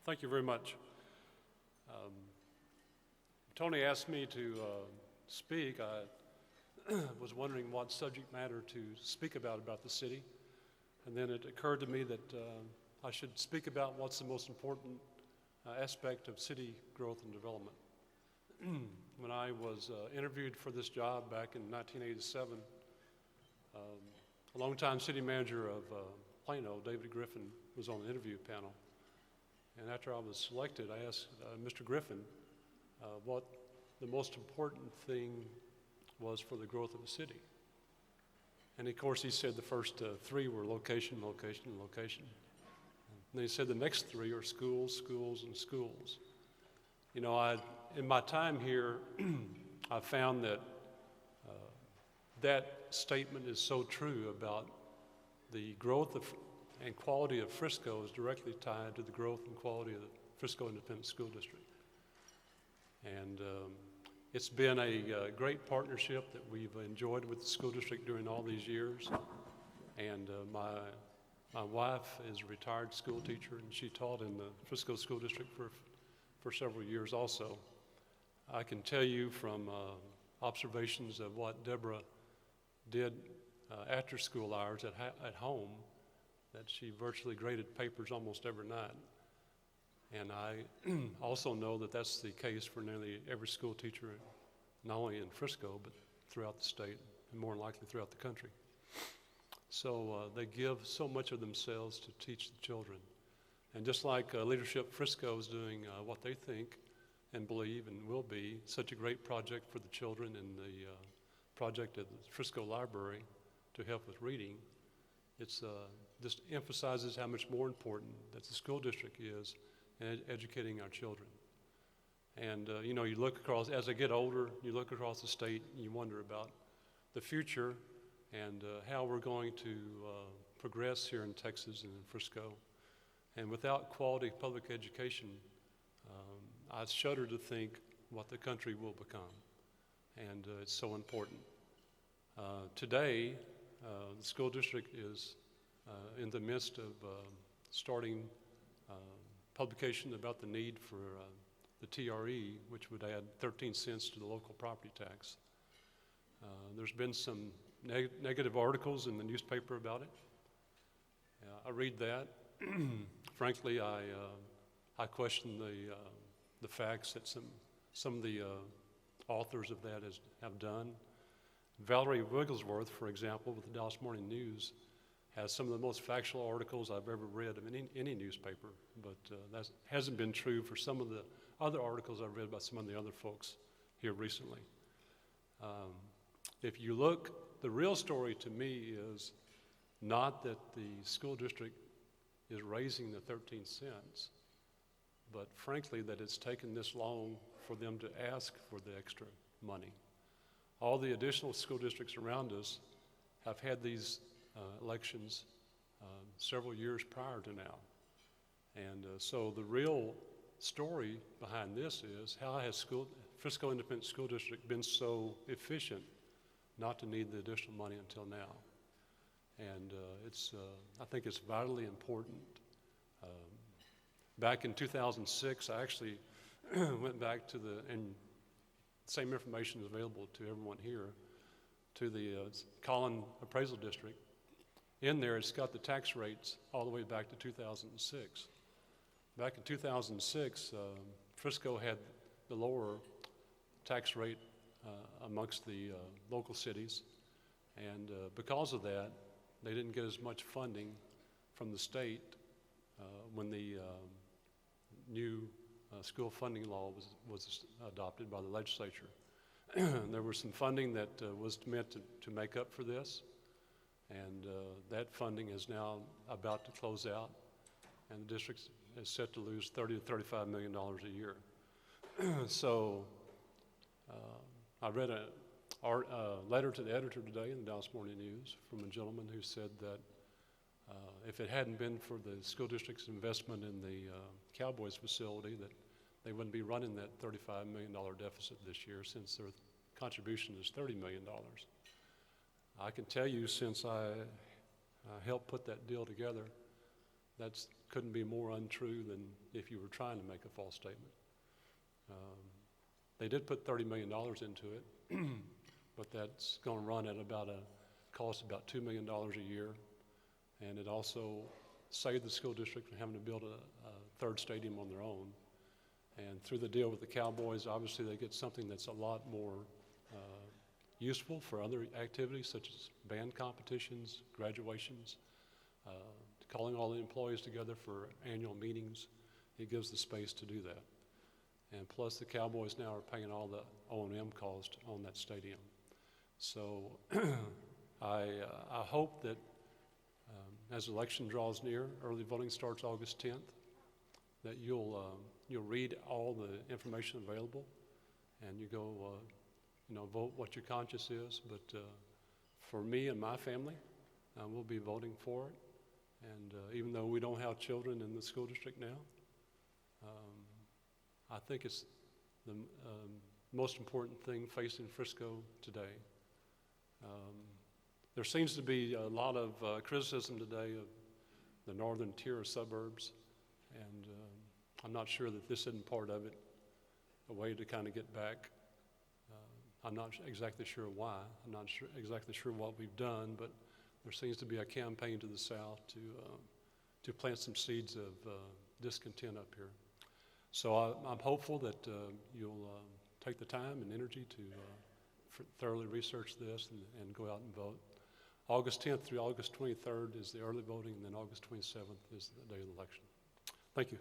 Thank you very much. Tony asked me to speak. I was wondering what subject matter to speak about the city, and then it occurred to me that I should speak about what's the most important aspect of city growth and development. When I was interviewed for this job back in 1987, a longtime city manager of Plano, David Griffin, was on the interview panel. And after I was selected, I asked Mr. Griffin what the most important thing was for the growth of a city. And of course, he said the first three were location, location, and location. And then he said the next three are schools, schools, and schools. You know, in my time here, I found that that statement is so true about the growth and quality of Frisco is directly tied to the growth and quality of the Frisco Independent School District. And it's been a great partnership that we've enjoyed with the school district during all these years. And my wife is a retired school teacher, and she taught in the Frisco School District for several years also. I can tell you from observations of what Deborah did after school hours at home, that she virtually graded papers almost every night. And I also know that that's the case for nearly every school teacher, not only in Frisco, but throughout the state, and more than likely throughout the country. So they give so much of themselves to teach the children. And just like Leadership Frisco is doing what they think and believe and will be such a great project for the children and the project at the Frisco Library to help with reading, it's just emphasizes how much more important that the school district is in educating our children. And you know, you look across, as I get older, you look across the state and you wonder about the future and how we're going to progress here in Texas and in Frisco. And without quality public education, I shudder to think what the country will become. And it's so important. Today, the school district is in the midst of starting publication about the need for the TRE, which would add 13 cents to the local property tax. There's been some negative articles in the newspaper about it. I read that. Frankly, I question the facts that some of the authors of that have done. Valerie Wigglesworth, for example, with the Dallas Morning News, has some of the most factual articles I've ever read of any newspaper, but that hasn't been true for some of the other articles I've read by some of the other folks here recently. If you look, the real story to me is not that the school district is raising the 13 cents, but frankly that it's taken this long for them to ask for the extra money. All the additional school districts around us have had these elections several years prior to now. And so the real story behind this is how has Frisco Independent School District been so efficient not to need the additional money until now. And I think it's vitally important. Back in 2006, I actually went back to and same information is available to everyone here, to the Collin Appraisal District. In there, it's got the tax rates all the way back to 2006. Back in 2006, Frisco had the lower tax rate amongst the local cities, and because of that, they didn't get as much funding from the state when the new school funding law was adopted by the legislature. There was some funding that was meant to make up for this, and that funding is now about to close out, and the district is set to lose $30 to $35 million a year. So I read a letter to the editor today in the Dallas Morning News from a gentleman who said that if it hadn't been for the school district's investment in the Cowboys facility, that they wouldn't be running that $35 million deficit this year, since their contribution is $30 million. I can tell you, since I helped put that deal together, That couldn't be more untrue than if you were trying to make a false statement. They did put $30 million into it, but that's going to run at about cost about $2 million a year, and it also saved the school district from having to build a third stadium on their own. And through the deal with the Cowboys, obviously they get something that's a lot more useful for other activities such as band competitions, graduations, calling all the employees together for annual meetings. It gives the space to do that. And plus the Cowboys now are paying all the O&M cost on that stadium. So I hope that as election draws near, early voting starts August 10th, that you'll read all the information available and you go vote what your conscience is. But for me and my family, we'll be voting for it. And even though we don't have children in the school district now, I think it's the most important thing facing Frisco today. There seems to be a lot of criticism today of the northern tier of suburbs, and I'm not sure that this isn't part of it, a way to kind of get back. I'm not exactly sure why. I'm not exactly sure what we've done, but there seems to be a campaign to the south to plant some seeds of discontent up here. So I'm hopeful that you'll take the time and energy to thoroughly research this and go out and vote. August 10th through August 23rd is the early voting, and then August 27th is the day of the election. Thank you.